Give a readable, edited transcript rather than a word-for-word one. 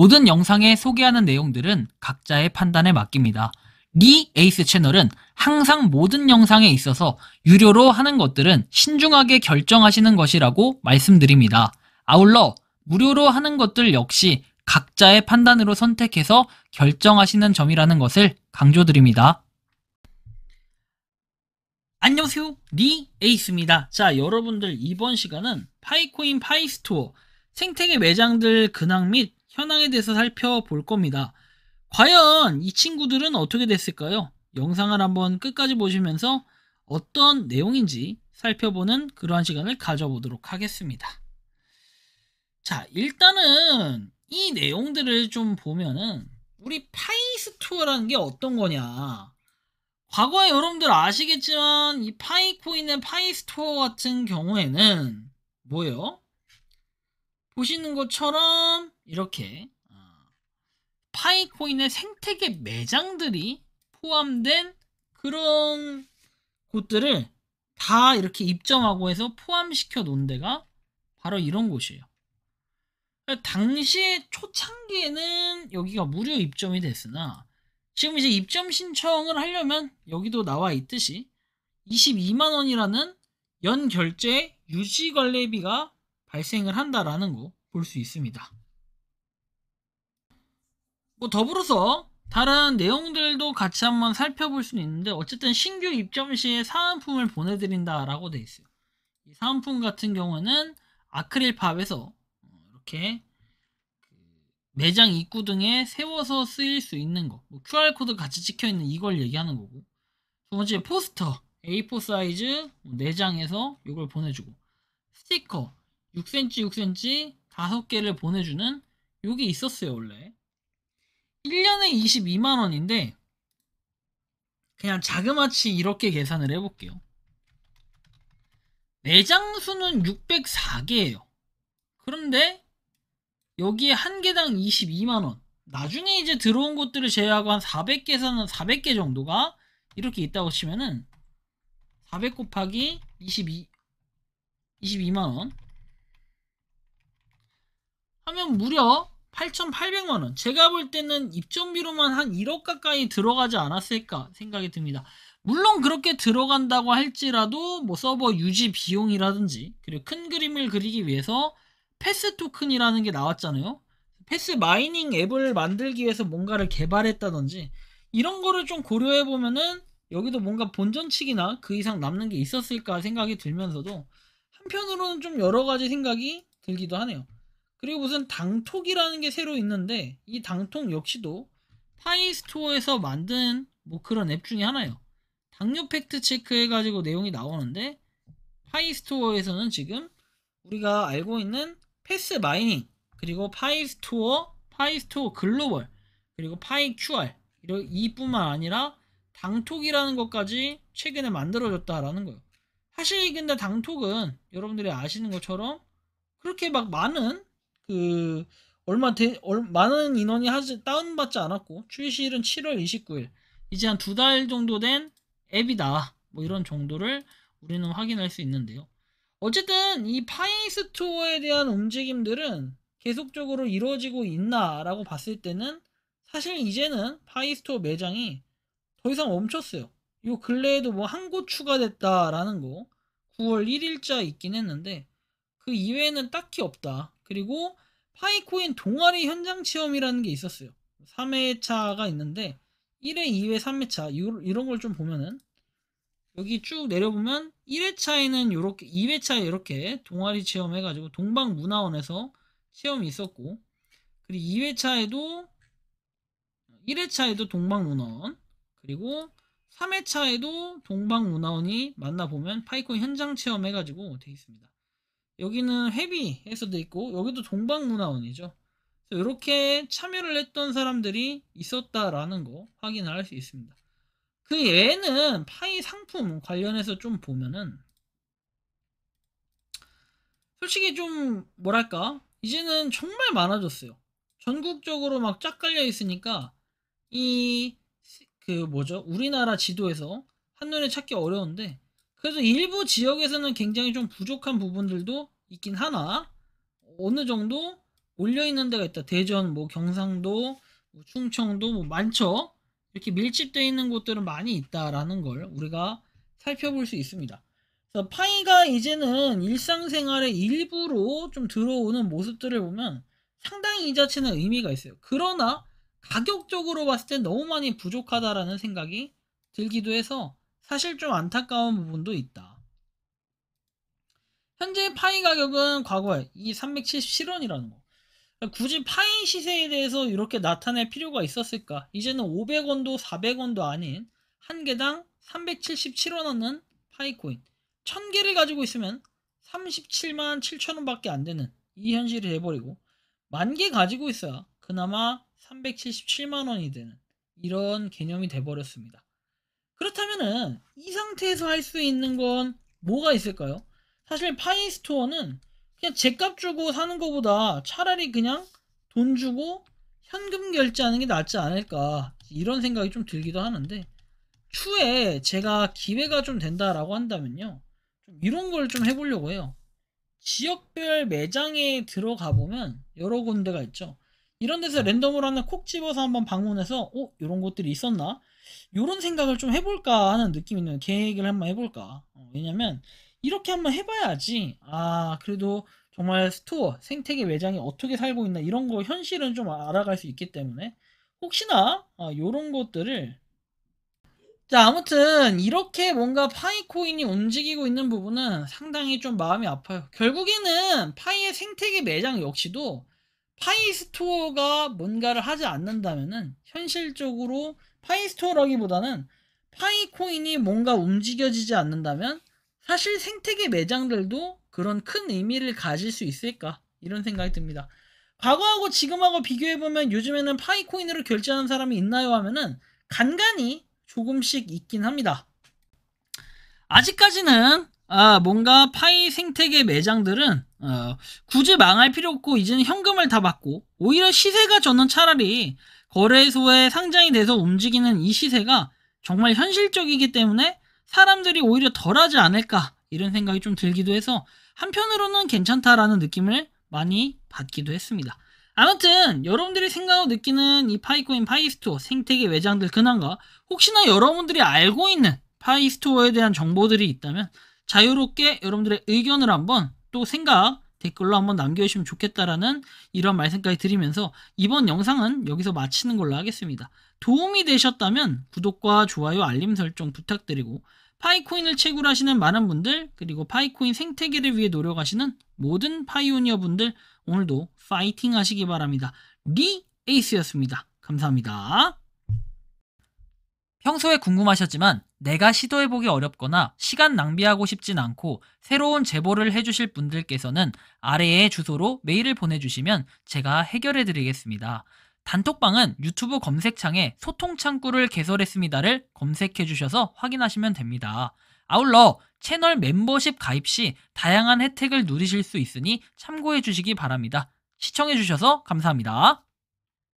모든 영상에 소개하는 내용들은 각자의 판단에 맡깁니다. 리 에이스 채널은 항상 모든 영상에 있어서 유료로 하는 것들은 신중하게 결정하시는 것이라고 말씀드립니다. 아울러 무료로 하는 것들 역시 각자의 판단으로 선택해서 결정하시는 점이라는 것을 강조드립니다. 안녕하세요, 리 에이스입니다. 자, 여러분들 이번 시간은 파이코인 파이스토어 생태계 매장들 근황 및 현황에 대해서 살펴볼 겁니다. 과연 이 친구들은 어떻게 됐을까요? 영상을 한번 끝까지 보시면서 어떤 내용인지 살펴보는 그러한 시간을 가져보도록 하겠습니다. 자, 일단은 이 내용들을 좀 보면은 우리 파이스토어라는 게 어떤 거냐, 과거에 여러분들 아시겠지만 이 파이코인의 파이스토어 같은 경우에는 뭐예요? 보시는 것처럼 이렇게 파이코인의 생태계 매장들이 포함된 그런 곳들을 다 이렇게 입점하고 해서 포함시켜 놓은 데가 바로 이런 곳이에요. 당시에 초창기에는 여기가 무료 입점이 됐으나 지금 이제 입점 신청을 하려면 여기도 나와 있듯이 22만원이라는 연 결제 유지 관리비가 발생을 한다라는 거 볼 수 있습니다. 뭐 더불어서 다른 내용들도 같이 한번 살펴볼 수는 있는데, 어쨌든 신규 입점 시에 사은품을 보내드린다라고 돼 있어요. 이 사은품 같은 경우는 아크릴팝에서 이렇게 매장 입구 등에 세워서 쓰일 수 있는 거, 뭐 QR코드 같이 찍혀있는 이걸 얘기하는 거고, 두 번째 포스터 A4 사이즈 4장에서 이걸 보내주고, 스티커 6cm 6cm 5개를 보내주는 요게 있었어요. 원래 1년에 22만원인데 그냥 자그마치 이렇게 계산을 해볼게요. 매장 수는 604개예요 그런데 여기에 한 개당 22만원, 나중에 이제 들어온 것들을 제외하고 한 400개에서는 400개 정도가 이렇게 있다고 치면은 400 곱하기 22만원 하면 무려 8,800만원. 제가 볼 때는 입점비로만 한 1억 가까이 들어가지 않았을까 생각이 듭니다. 물론 그렇게 들어간다고 할지라도 뭐 서버 유지 비용이라든지, 그리고 큰 그림을 그리기 위해서 패스 토큰이라는 게 나왔잖아요. 패스 마이닝 앱을 만들기 위해서 뭔가를 개발했다든지 이런 거를 좀 고려해 보면은 여기도 뭔가 본전치기나 그 이상 남는 게 있었을까 생각이 들면서도 한편으로는 좀 여러 가지 생각이 들기도 하네요. 그리고 무슨 당톡이라는 게 새로 있는데, 이 당톡 역시도 파이스토어에서 만든 뭐 그런 앱 중에 하나예요. 당뇨 팩트 체크 해가지고 내용이 나오는데, 파이스토어에서는 지금 우리가 알고 있는 패스 마이닝, 그리고 파이스토어, 파이스토어 글로벌, 그리고 파이QR 이뿐만 아니라 당톡이라는 것까지 최근에 만들어졌다라는 거예요. 사실 근데 당톡은 여러분들이 아시는 것처럼 그렇게 막 많은 많은 인원이 다운받지 않았고, 출시일은 7월 29일, 이제 한 2달 정도 된 앱이다, 뭐 이런 정도를 우리는 확인할 수 있는데요. 어쨌든 이 파이스토어에 대한 움직임들은 계속적으로 이루어지고 있나 라고 봤을 때는 사실 이제는 파이스토어 매장이 더 이상 멈췄어요. 요 근래에도 뭐 한 곳 추가됐다라는 거 9월 1일자 있긴 했는데 그 이외에는 딱히 없다. 그리고 파이코인 동아리 현장 체험이라는 게 있었어요. 3회차가 있는데 1회, 2회, 3회차 이런 걸 좀 보면은 여기 쭉 내려보면 1회차에는 요렇게, 2회차에 이렇게 동아리 체험 해가지고 동방문화원에서 체험이 있었고, 그리고 2회차에도 1회차에도 동방문화원, 그리고 3회차에도 동방문화원이 만나보면 파이코인 현장 체험 해가지고 돼 있습니다. 여기는 회비에서 돼 있고 여기도 동방문화원이죠. 이렇게 참여를 했던 사람들이 있었다라는 거 확인을 할 수 있습니다. 그 외에는 파이 상품 관련해서 좀 보면은 솔직히 좀 뭐랄까, 이제는 정말 많아졌어요. 전국적으로 막 쫙 깔려 있으니까 우리나라 지도에서 한눈에 찾기 어려운데, 그래서 일부 지역에서는 굉장히 좀 부족한 부분들도 있긴 하나 어느 정도 몰려 있는 데가 있다. 대전, 뭐 경상도, 뭐 충청도 뭐 많죠. 이렇게 밀집되어 있는 곳들은 많이 있다라는 걸 우리가 살펴볼 수 있습니다. 그래서 파이가 이제는 일상생활의 일부로 좀 들어오는 모습들을 보면 상당히 이 자체는 의미가 있어요. 그러나 가격적으로 봤을 때 너무 많이 부족하다라는 생각이 들기도 해서 사실 좀 안타까운 부분도 있다. 현재 파이 가격은 과거에 이 377원이라는 거. 굳이 파이 시세에 대해서 이렇게 나타낼 필요가 있었을까? 이제는 500원도 400원도 아닌 한 개당 377원 하는 파이코인 1000개를 가지고 있으면 37만 7천원 밖에 안 되는 이 현실이 돼버리고 10,000개 가지고 있어야 그나마 377만 원이 되는 이런 개념이 돼버렸습니다. 그렇다면은 이 상태에서 할 수 있는 건 뭐가 있을까요? 사실 파이스토어는 그냥 제값 주고 사는 것보다 차라리 그냥 돈 주고 현금 결제하는 게 낫지 않을까 이런 생각이 좀 들기도 하는데 추후에 제가 기회가 좀 된다라고 한다면요 좀 이런 걸 좀 해보려고 해요. 지역별 매장에 들어가 보면 여러 군데가 있죠. 이런 데서 랜덤으로 하나 콕 집어서 한번 방문해서 이런 것들이 있었나? 이런 생각을 좀 해볼까 하는 느낌이 있는 계획을 한번 해볼까. 왜냐면 이렇게 한번 해봐야지 그래도 정말 스토어 생태계 매장이 어떻게 살고 있나 이런 거 현실은 좀 알아갈 수 있기 때문에 혹시나 이런 것들을 자, 아무튼 이렇게 뭔가 파이코인이 움직이고 있는 부분은 상당히 좀 마음이 아파요. 결국에는 파이의 생태계 매장 역시도 파이 스토어가 뭔가를 하지 않는다면은 현실적으로 파이 스토어라기보다는 파이코인이 뭔가 움직여지지 않는다면 사실 생태계 매장들도 그런 큰 의미를 가질 수 있을까 이런 생각이 듭니다. 과거하고 지금하고 비교해보면 요즘에는 파이코인으로 결제하는 사람이 있나요 하면은 간간히 조금씩 있긴 합니다. 아직까지는 뭔가 파이 생태계 매장들은 굳이 망할 필요 없고 이제는 현금을 다 받고 오히려 시세가 저는 차라리 거래소에 상장이 돼서 움직이는 이 시세가 정말 현실적이기 때문에 사람들이 오히려 덜하지 않을까 이런 생각이 좀 들기도 해서 한편으로는 괜찮다라는 느낌을 많이 받기도 했습니다. 아무튼 여러분들이 생각하고 느끼는 이 파이코인 파이스토어 생태계 매장들 근황과 혹시나 여러분들이 알고 있는 파이스토어에 대한 정보들이 있다면 자유롭게 여러분들의 의견을 한번 또 생각 댓글로 한번 남겨주시면 좋겠다라는 이런 말씀까지 드리면서 이번 영상은 여기서 마치는 걸로 하겠습니다. 도움이 되셨다면 구독과 좋아요 알림 설정 부탁드리고 파이코인을 채굴하시는 많은 분들 그리고 파이코인 생태계를 위해 노력하시는 모든 파이오니어 분들 오늘도 파이팅 하시기 바랍니다. 리 에이스였습니다. 감사합니다. 평소에 궁금하셨지만 내가 시도해보기 어렵거나 시간 낭비하고 싶진 않고 새로운 제보를 해주실 분들께서는 아래의 주소로 메일을 보내주시면 제가 해결해드리겠습니다. 단톡방은 유튜브 검색창에 소통창구를 개설했습니다를 검색해주셔서 확인하시면 됩니다. 아울러 채널 멤버십 가입 시 다양한 혜택을 누리실 수 있으니 참고해주시기 바랍니다. 시청해주셔서 감사합니다.